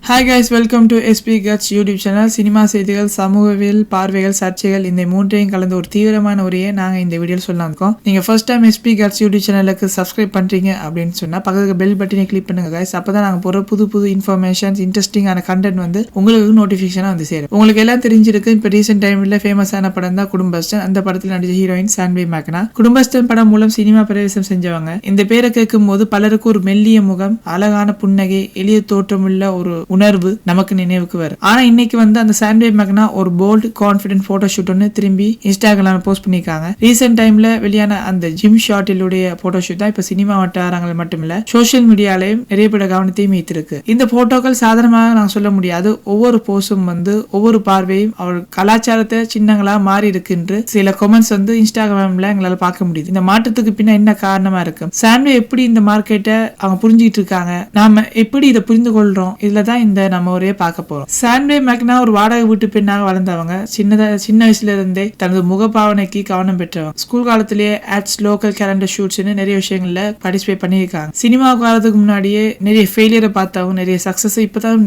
Hi guys, welcome to SP Guts YouTube channel. Cinema செய்திகள், சமூகவியல், பார்வைகள், சர்ச்சைகள் இந்த மூன்றையும் கலந்து ஒரு தீவிரமான உரையை நாங்கள் இந்த வீடியோவில் சொல்லலாம் இருக்கோம். நீங்கள் first time SP Guts YouTube சேனலுக்கு சப்ஸ்கிரைப் பண்ணுறீங்க அப்படின்னு சொன்னால் பக்கத்துக்கு பெல் பட்டனை கிளிக் பண்ணுங்க guys. அப்போ தான் நாங்கள் போகிற புது இன்ஃபர்மேஷன்ஸ், இன்ட்ரெஸ்டிங்கான கண்டென்ட் வந்து உங்களுக்கு நோட்டிஃபிகேஷனாக வந்து சேரும். உங்களுக்கு எல்லாம் தெரிஞ்சிருக்கு, இப்போ ரீசெண்ட் டைமில் ஃபேமஸான படம் தான் குடும்பஸ்டன். அந்த படத்தில் நடிச்ச ஹீரோயின் சான்வி மேக்னா. குடும்பஸ்டன் படம் மூலம் சினிமா பிரவேசம் செஞ்சவங்க. இந்த பேரை கேட்கும் போது பலருக்கு ஒரு மெல்லிய முகம், அழகான புன்னகை, எளிய தோற்றமுள்ள ஒரு உணர்வு நமக்கு நினைவுக்கு வரும். ஆனா இன்னைக்கு வந்து அந்த சான்வி மேக்னா ஒரு போல்ட் கான்பிடென்ட் போட்டோ ஷூட் ஒன்னு திரும்பி இன்ஸ்டாகிராம்ல போஸ்ட் பண்ணிருக்காங்க. ரீசெண்ட் டைம்ல வெளியான அந்த ஜிம் ஷாட்டிலுடைய போட்டோ ஷூட் தான் இப்ப சினிமா வட்டாரங்கள் மட்டுமில்ல சோசியல் மீடியாலையும் நிறைய பேர் கவனத்தையும் ஈர்த்திருக்கு. இந்த போட்டோக்கள் சாதாரணமாக நான் சொல்ல முடியாது. ஒவ்வொரு போஸும் வந்து ஒவ்வொரு பார்வையும் அவர் கலாச்சாரத்தை சின்னங்களா மாறி இருக்குன்று சில கமெண்ட்ஸ் வந்து இன்ஸ்டாகிராம்ல எங்களால பார்க்க முடியுது. இந்த மாற்றத்துக்கு பின்ன என்ன காரணமா இருக்கு, சான்வி எப்படி இந்த மார்க்கெட்டை அவங்க புரிஞ்சுக்கிட்டு இருக்காங்க, நாம எப்படி இதை புரிந்து கொள்றோம், இதுலதான் இந்த நம்ம ஒரே பார்க்க போறோம். சான்வி மேக்னா ஒரு வாடகை வீட்டு பெண்ணாக வளர்ந்தவங்க. சின்ன வயசுல இருந்தே தனது முகபாவனைக்கு கவனம் பெற்றவங்க. ஸ்கூல் காலத்திலேயே ஆட்ஸ், லோக்கல் கேலண்டர் ஷூட்ஸ்னு நிறைய விஷயங்கள்ல பார்ட்டிசிபேட் பண்ணியிருக்காங்க. சினிமா காலத்துக்கு முன்னாடியே நிறைய ஃபெயிலியரை பார்த்தவங்க, நிறைய சக்சஸ் இப்பதான்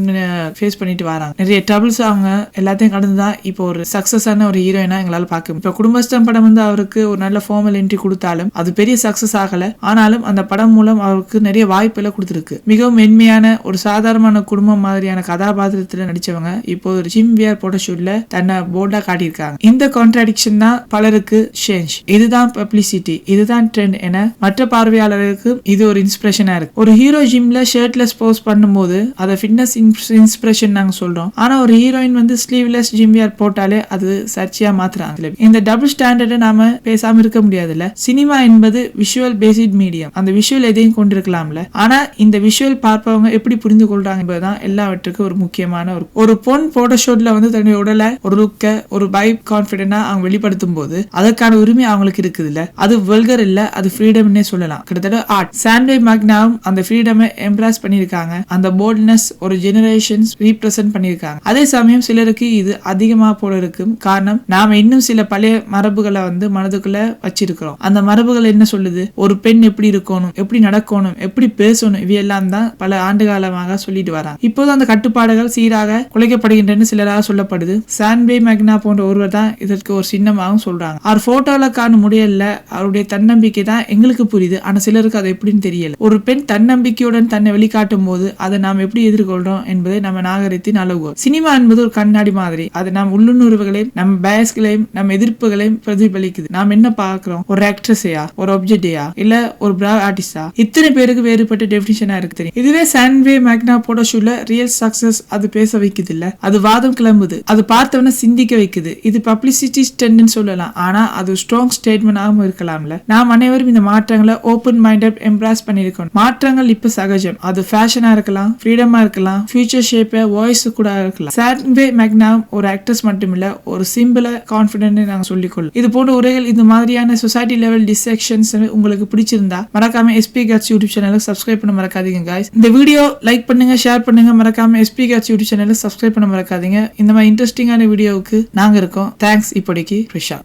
ஃபேஸ் பண்ணிட்டு வராங்க. நிறைய ட்ரபிள்ஸ் அவங்க எல்லாத்தையும் கடந்துதான் இப்போ ஒரு சக்சஸான ஒரு ஹீரோயினா எங்களால பார்க்க முடியும். இப்போ குடும்பஸ்டன் படம் வந்து அவருக்கு ஒரு நல்ல ஃபார்மல் என்ட்ரி கொடுத்தாலும் அது பெரிய சக்சஸ் ஆகல. ஆனாலும் அந்த படம் மூலம் அவருக்கு நிறைய வாய்ப்புகளை கொடுத்திருக்கு. மிகவும் மென்மையான ஒரு சாதாரண குடும்பம் மாதிரியான கதாபாத்திரத்துல நடிச்சவங்க இப்போ ஒரு ஜிம் வியர் போட்டோ ஷூட்ல தன்னை போல்டா காட்டியிருக்காங்க. இந்த கான்ட்ராடிக்ஷன் தான் பலருக்கு சேஞ்ச், இதுதான் பப்ளிசிட்டி, இதுதான் ட்ரெண்ட் என மற்ற பார்வையாளர்களுக்கு இது ஒரு இன்ஸ்பிரேஷனா இருக்கு. ஒரு ஹீரோ ஜிம்ல ஷர்ட்லெஸ் போஸ் பண்ணும்போது அதை ஃபிட்னஸ் இன்ஸ்பிரேஷன் நாங்க சொல்றோம். ஆனா ஒரு ஹீரோயின் வந்து ஸ்லீவ்லெஸ் ஜிம் வியர் போட்டாலே அது சர்ச்சையா மாத்துறாங்க. இந்த டபுள் ஸ்டாண்டர்டை நாம பேசாம இருக்க முடியாதுல்ல. சினிமா என்பது விஷுவல் பேஸ்ட் மீடியம். அந்த விஷுவல் எதையும் கொண்டிருக்கலாம்ல. ஆனா இந்த விஷுவல் பார்ப்பவங்க எப்படி புரிந்து கொள்றாங்க என்பதுதான் எல்லாவற்றுக்கும் ஒரு முக்கியமான ஒரு பொன் போட்டோஷூட்ல வந்து தன்னுடைய உடலை, ஒரு லுக்க, ஒரு வைப் கான்பிடென்டா அவங்க வெளிப்படுத்தும் போது அதற்கான உரிமை அவங்களுக்கு இருக்குது இல்ல. அது வல்கர் இல்ல, அது ஃப்ரீடம்னே சொல்லலாம். கிட்டத்தட்ட ஆர்ட். சான்வி மேக்னாவும் அந்த ஃப்ரீடமை எம்ப்ராஸ் பண்ணிருக்காங்க. அந்த போல்ட்னஸ் ஒரு ஜெனரேஷன்ஸ் ரீப்ரசென்ட் பண்ணிருக்காங்க. அதே சமயம் சிலருக்கு இது அதிகமா போல இருக்கும். காரணம், நாம இன்னும் சில பழைய மரபுகளை வந்து மனதுக்குள்ள வச்சிருக்கிறோம். அந்த மரபுகள் என்ன சொல்லுது, ஒரு பெண் எப்படி இருக்கணும், எப்படி நடக்கணும், எப்படி பேசணும், இவையெல்லாம் தான் பல ஆண்டு காலமாக சொல்லிட்டு வராங்க. இப்போது அந்த கட்டுப்பாடுகள் சீராக குலைக்கப்படுகின்றன சிலராக சொல்லப்படுது. சான்வி மேக்னா போன்ற ஒருவர் தான் இதற்கு ஒரு சின்னமாகவும் சொல்றாங்க. அவர் போட்டோல காண முடியல, அவருடைய தன்னம்பிக்கை தான் எங்களுக்கு புரியுது. ஆனா சிலருக்கு அது எப்படின்னு தெரியல. ஒரு பெண் தன்னம்பிக்கையுடன் தன்னை வெளிக்காட்டும் போது அதை நாம் எப்படி எதிர்கொள்றோம் என்பதை நம்ம நாகரிகத்தின் அளவுகோல். சினிமா என்பது ஒரு கண்ணாடி மாதிரி. அது நம் உள்ளுணர்வுகளையும், நம்ம பயஸ்களையும், நம்ம எதிர்ப்புகளையும் பிரதிபலிக்குது. நாம் என்ன பார்க்கிறோம், ஒரு ஆக்ட்ரஸையா, ஒரு ஆப்ஜெக்டையா, இல்ல ஒரு பிராவ் ஆர்டிஸ்டா, இத்தனை பேருக்கு வேறுபட்ட டெபினிஷனா இருக்கு தெரியும். இதுவே சான்வி மேக்னா போட்டோ ஷூட்ல ரியல் சக்சஸ் அது பேச வைக்குது இல்ல, அது வாதம் கிளம்புது, அது பார்த்தவன சிந்திக்க வைக்குது. இது பப்ளிசிட்டி ஸ்டெண்ட் சொல்லலாம். ஆனா அது ஸ்ட்ராங் ஸ்டேட்மெண்ட் இருக்கலாம்ல. நாம் அனைவரும் இந்த மாற்றங்களை ஓபன் மைண்டட் எம்ப்ராஸ் பண்ணிருக்கோம். மாற்றங்கள் இப்ப சகஜம். அது ஃபேஷனா இருக்கலாம், ஃப்ரீடமா இருக்கலாம், ஃபியூச்சர் ஷேப்ப வாய்ஸ் கூட இருக்கலாம். சான்வி மேக்னா ஒரு ஆக்ட்ரஸ் மட்டுமில்ல, ஒரு சிம்பிள கான்பிடென்ட் நாங்க சொல்லிக்கொள்ளும். இது போன்ற உரைகள், இந்த மாதிரியான சொசைட்டி லெவல் டிசெக்ஷன்ஸ் உங்களுக்கு பிடிச்சிருந்தா மறக்காம SP Guts யூடியூப் சேனலுக்கு சப்ஸ்கிரைப் பண்ண மறக்காதீங்க guys. இந்த வீடியோ லைக் பண்ணுங்க, ஷேர் பண்ணுங்க, மறக்காம SP Guts யூடியூப் சேனலுக்கு சப்ஸ்கிரைப் பண்ண மறக்காதீங்க. இந்த மாதிரி இன்ட்ரெஸ்டிங்கான வீடியோவுக்கு நாங்க இருக்கோம். தேங்க்ஸ். இப்போதைக்கு ரிஷா.